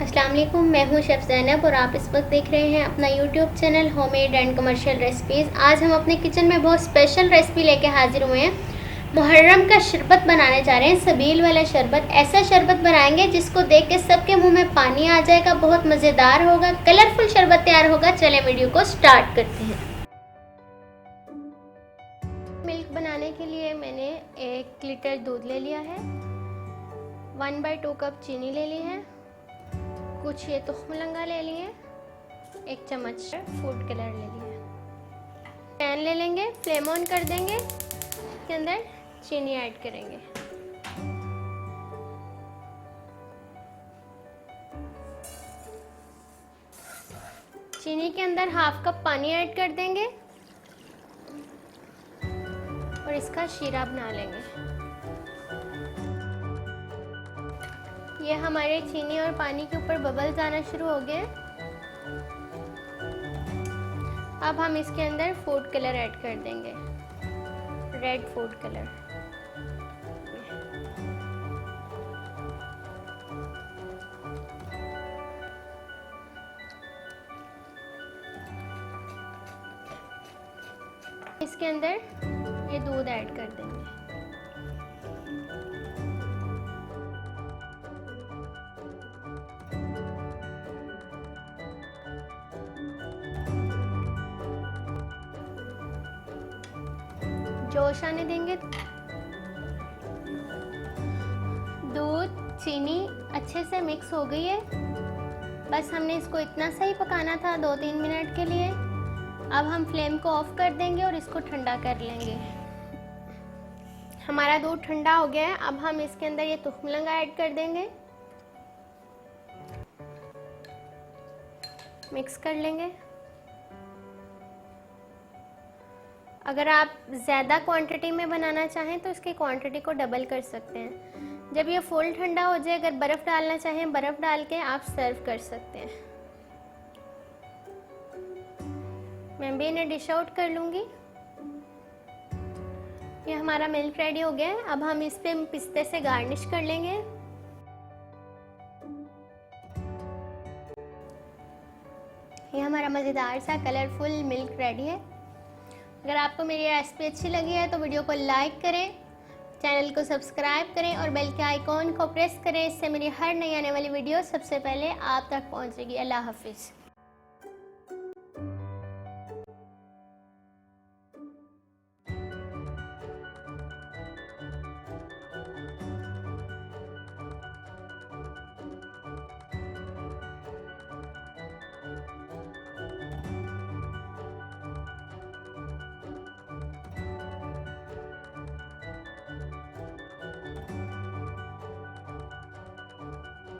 अस्सलाम वालेकुम, मैं हूं शेफ़ ज़ैनब और आप इस वक्त देख रहे हैं अपना YouTube channel homemade and commercial recipes. आज हम अपने किचन में बहुत स्पेशल रेसिपी लेके हाजिर हुए हैं। मुहर्रम का शरबत बनाने जा रहे हैं, सबील वाला शरबत। ऐसा शरबत बनाएंगे जिसको देख के सबके मुंह में पानी आ जाएगा। बहुत मज़ेदार होगा, कलरफुल शरबत तैयार होगा। चलें वीडियो को स्टार्ट करते हैं। मिल्क बनाने के लिए मैंने 1 लीटर दूध ले लिया है, 1/2 कप चीनी ले ली है, कुछ ये तुखमलंगा ले लिए, 1 चम्मच फूड कलर ले लिया। पैन ले लेंगे, फ्लेम ऑन कर देंगे, इसके अंदर चीनी ऐड करेंगे। चीनी के अंदर 1/2 कप पानी ऐड कर देंगे और इसका शीरा बना लेंगे। ये हमारे चीनी और पानी के ऊपर बबल्स आना शुरू हो गए। अब हम इसके अंदर फूड कलर ऐड कर देंगे, रेड फूड कलर। इसके अंदर ये दूध ऐड कर देंगे। जोश आने देंगे। दूध चीनी अच्छे से मिक्स हो गई है। बस हमने इसको इतना सा ही पकाना था, 2-3 मिनट के लिए। अब हम फ्लेम को ऑफ कर देंगे और इसको ठंडा कर लेंगे। हमारा दूध ठंडा हो गया है। अब हम इसके अंदर ये तुखमलंगा ऐड कर देंगे, मिक्स कर लेंगे। अगर आप ज़्यादा क्वांटिटी में बनाना चाहें तो इसकी क्वांटिटी को डबल कर सकते हैं। जब ये फुल ठंडा हो जाए, अगर बर्फ़ डालना चाहें बर्फ़ डाल के आप सर्व कर सकते हैं। मैं भी इन्हें डिश आउट कर लूँगी। ये हमारा मिल्क रेडी हो गया है। अब हम इस पे पिस्ते से गार्निश कर लेंगे। ये हमारा मज़ेदार सा कलरफुल मिल्क रेडी है। अगर आपको मेरी रेसिपी अच्छी लगी है तो वीडियो को लाइक करें, चैनल को सब्सक्राइब करें और बेल के आइकॉन को प्रेस करें। इससे मेरी हर नई आने वाली वीडियो सबसे पहले आप तक पहुंचेगी। अल्लाह हाफिज़।